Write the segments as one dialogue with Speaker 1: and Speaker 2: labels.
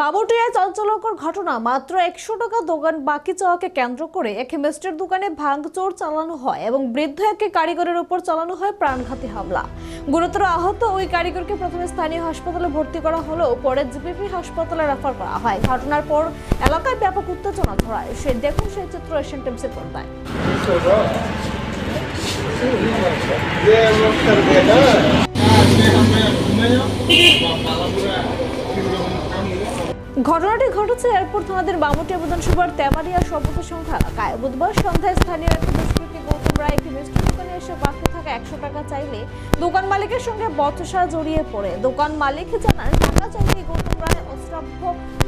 Speaker 1: বাবুটিয়ায় চাঞ্চল্যকর ঘটনা। মাত্র 100 টাকা দোকান বাকি চাওয়াকে কেন্দ্র করে এক মিষ্টির দোকানে ভাঙচুর চালানো হয় এবং বৃদ্ধ এক কারিগরের উপর চালানো হয় প্রাণঘাতী হামলা। গুরুতর আহত ওই কারিগরকে প্রথমে স্থানীয় হাসপাতালে ভর্তি করা হলেও পরে জিপিপি হাসপাতালে রেফার করা হয়। ঘটনার পর এলাকায় ব্যাপক উত্তেজনা ছড়ায়। দেখুন সেই চিত্র এশিয়ান টাইমসের পর্দায়। ঘটনাটি ঘটেছে এয়ারপোর্ট থানাধীন বামুটিয়া বিধানসভার তেমারিয়া সভ্যতা সংখ্যা এলাকায়। বুধবার সন্ধ্যায় স্থানীয় এক দুষ্কৃতী গৌতম রায় একটি মিষ্টির দোকানে এসে বাকি থাকা 100 টাকা চাইলে দোকান মালিকের সঙ্গে বচসা জড়িয়ে পড়ে। দোকান মালিক জানান, টাকা চাইলে গৌতম রায় অশ্রাব্য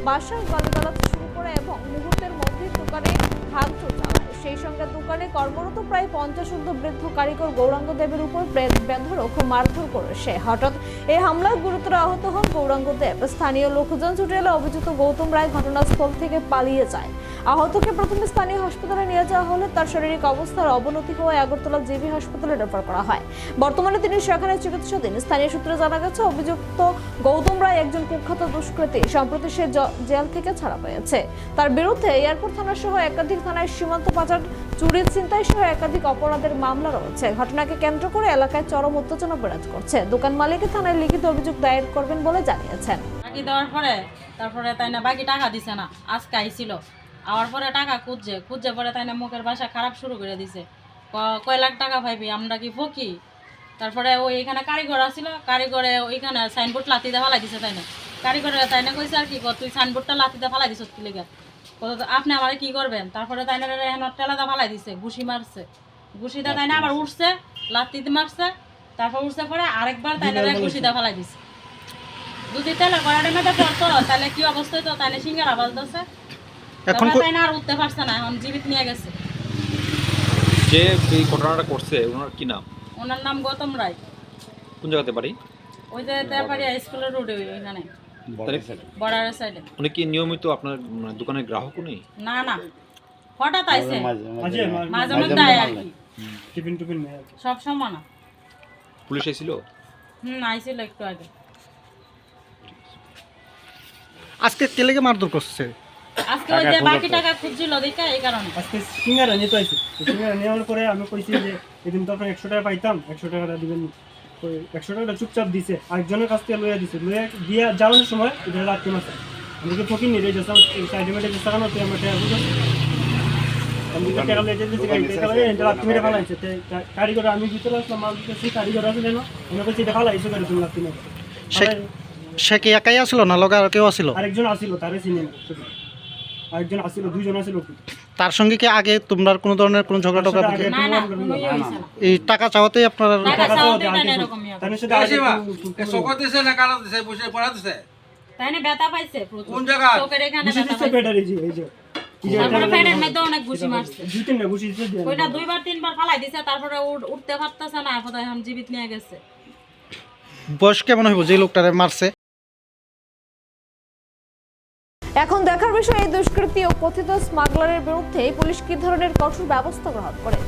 Speaker 1: ভাষায় গালিগালাজ শুরু করে এবং মুহূর্তের মধ্যেই দোকানে ভাঙচুর চালায়। সেই সঙ্গে দোকানে কর্মরত প্রায় 50 ঊর্ধ্ব বৃদ্ধ কারিগর গৌরাঙ্গ দেবের উপর বেধড়ক মারধর করে সে। হঠাৎ এই হামলায় গুরুতর আহত হন গৌরাঙ্গ দেব। স্থানীয় লোকজন ছুটে এলে অভিযুক্ত গৌতম রায় ঘটনাস্থল থেকে পালিয়ে যায়। আহতকে প্রথমে স্থানীয় হাসপাতালে নিয়ে যাওয়া হলে তার শারীরিক অবস্থার অবনতি হওয়ায় আগরতলা জিবি হাসপাতালে রেফার করা হয়। বর্তমানে তিনি সেখানে চিকিৎসাধীন। স্থানীয় সূত্রে জানা গেছে, অভিযুক্ত গৌতম রায় একজন কুখ্যাত দুষ্কৃতী। সম্প্রতি সে জেল থেকে ছাড়া পেয়েছে। তার বিরুদ্ধে এয়ারপোর্ট থানা সহ একাধিক থানায় সীমান্ত পাচার, চুরি, ছিনতাই সহ একাধিক অপরাধের মামলা রয়েছে। ঘটনাকে কেন্দ্র করে এলাকায় চরম উত্তেজনা বিরাজ করছে। দোকান মালিকের থানায় লিখিত অভিযোগ দায়ের করবেন বলে জানিয়েছেন।
Speaker 2: বাকি দেওয়ার পরে তারপরে তাই না বাকি টাকা দিছে না, আজকে আইছিল। আওয়ার পরে টাকা খুঁজছে পরে তাই না মুখের ভাষা খারাপ শুরু করে দিছে। কয় লাখ টাকা পাইবি, আমরা কি ফকি? তারপরে ওই এখানে কারিগর আসছিল, কারিগরে ওইখানে সাইনবোর্ড লাতিতে ফালাই দিছে। তাই না কারিগরে তাই না কইছে আর কি, তুই সাইনবোর্ডটা লাতিতে ফালাই দিছ কি লেগে, আপনি আমার কি করবেন? তারপরে তাই না টেলাটা ফালাই দিছে, ঘুষি মারছে। ঘুষিটা তাই না আবার উঠছে, লাতিতে মারছে। তারপর উঠছে পরে আরেকবার তাই না ঘুষিটা ফালাই দিছে। যদি তেলের কড়াইটা মেটে পড়তো তাহলে কি অবস্থা হতো? তাই না সিঙ্গারা বাজতেছে, তাই না আর উঠতে পারছে না, এখন জীবিত নিয়ে গেছে।
Speaker 3: যে এই ঘটনাটা করছে ওনার কি নাম?
Speaker 2: ওনার নাম গৌতম রায়।
Speaker 3: কোন জায়গাতে বাড়ি?
Speaker 2: ওই যে তেপাড়িয়া স্কুলের রোডে, ওইখানে বর্ডারের সাইডে।
Speaker 3: উনি কি নিয়মিত আপনার দোকানের গ্রাহক? উনি
Speaker 2: না না, হঠাৎ আইছে, মাঝে মধ্যে আয় আর কি, সব সময় না।
Speaker 3: পুলিশ এসেছিল?
Speaker 2: আইছিল একটু আগে।
Speaker 4: আজকে তেলেকে মারধর করছে।
Speaker 2: আজকে ওই যে বাকি টাকা খুঁজছিল দেখে, এই কারণে
Speaker 5: আজকে সিঙ্গারা নিতে আইছি। সিঙ্গারা নেওয়ার পরে আমি কইছি যে এদিন তো আপনার 100 টাকা পাইতাম, 100 টাকাটা দিবেন। ওই 100 টাকাটা চুপচাপ দিছে, আরেকজনের কাছ থেকে লইয়া দিছে। লইয়া দিয়ে যাওয়ার সময় এটা রাত্রি মাসে আমি তো ফকির নিয়ে যাই, সাইডে মেটে যে সাকানো তুই আমার টাকা বুঝো আমি তো টাকা লইয়া যেতেছি, এটা রাত্রি মেটে ফালাইছে। কারিগর আমি ভিতরে আসলাম, মাল দিতেছি, কারিগর আসলে না আমি কইছি এটা ফালাইছো করে তুমি রাত্রি মেটে।
Speaker 4: সে কি একাই আসলো না লগে আর কেউ আসলো?
Speaker 5: আরেকজন আসিল, তারে চিনি না। আরেকজন আসিল, দুইজন আসিল।
Speaker 4: তার সঙ্গে কি আগে তোমরা কোনো ধরনের কোনো ঝগড়া টগড়া?
Speaker 2: না না কোনো ইয়ে হইছে না।
Speaker 4: এই টাকা চাওয়াতেই আপনারা?
Speaker 2: টাকা চাওয়াতে তাই না এরকমই হবে।
Speaker 5: তার সাথে
Speaker 6: সকত দিছে না কালা দিছে, বসে পড়া দিছে।
Speaker 2: তাই না ব্যথা পাইছে প্রচুর।
Speaker 6: কোন জায়গা?
Speaker 2: চোখের এখানে ব্যথা
Speaker 5: দিছে
Speaker 2: পাইছে।
Speaker 5: পেটারি জি, এই যে
Speaker 2: তারপরে পেটের মধ্যে অনেক ঘুষি মারছে।
Speaker 5: দুই তিনটা ঘুষি দিছে।
Speaker 2: ওইটা দুইবার তিনবার ফালাই দিছে, তারপরে উঠতে পারতেছে না, এখন জীবিত নিয়ে গেছে।
Speaker 4: বয়স কেমন হইব যে লোকটারে মারছে?
Speaker 1: এখন দেখার বিষয়, এই দুষ্কৃতী ও কথিত স্মাগলারের বিরুদ্ধে পুলিশ কি ধরনের কঠোর ব্যবস্থা গ্রহণ করে।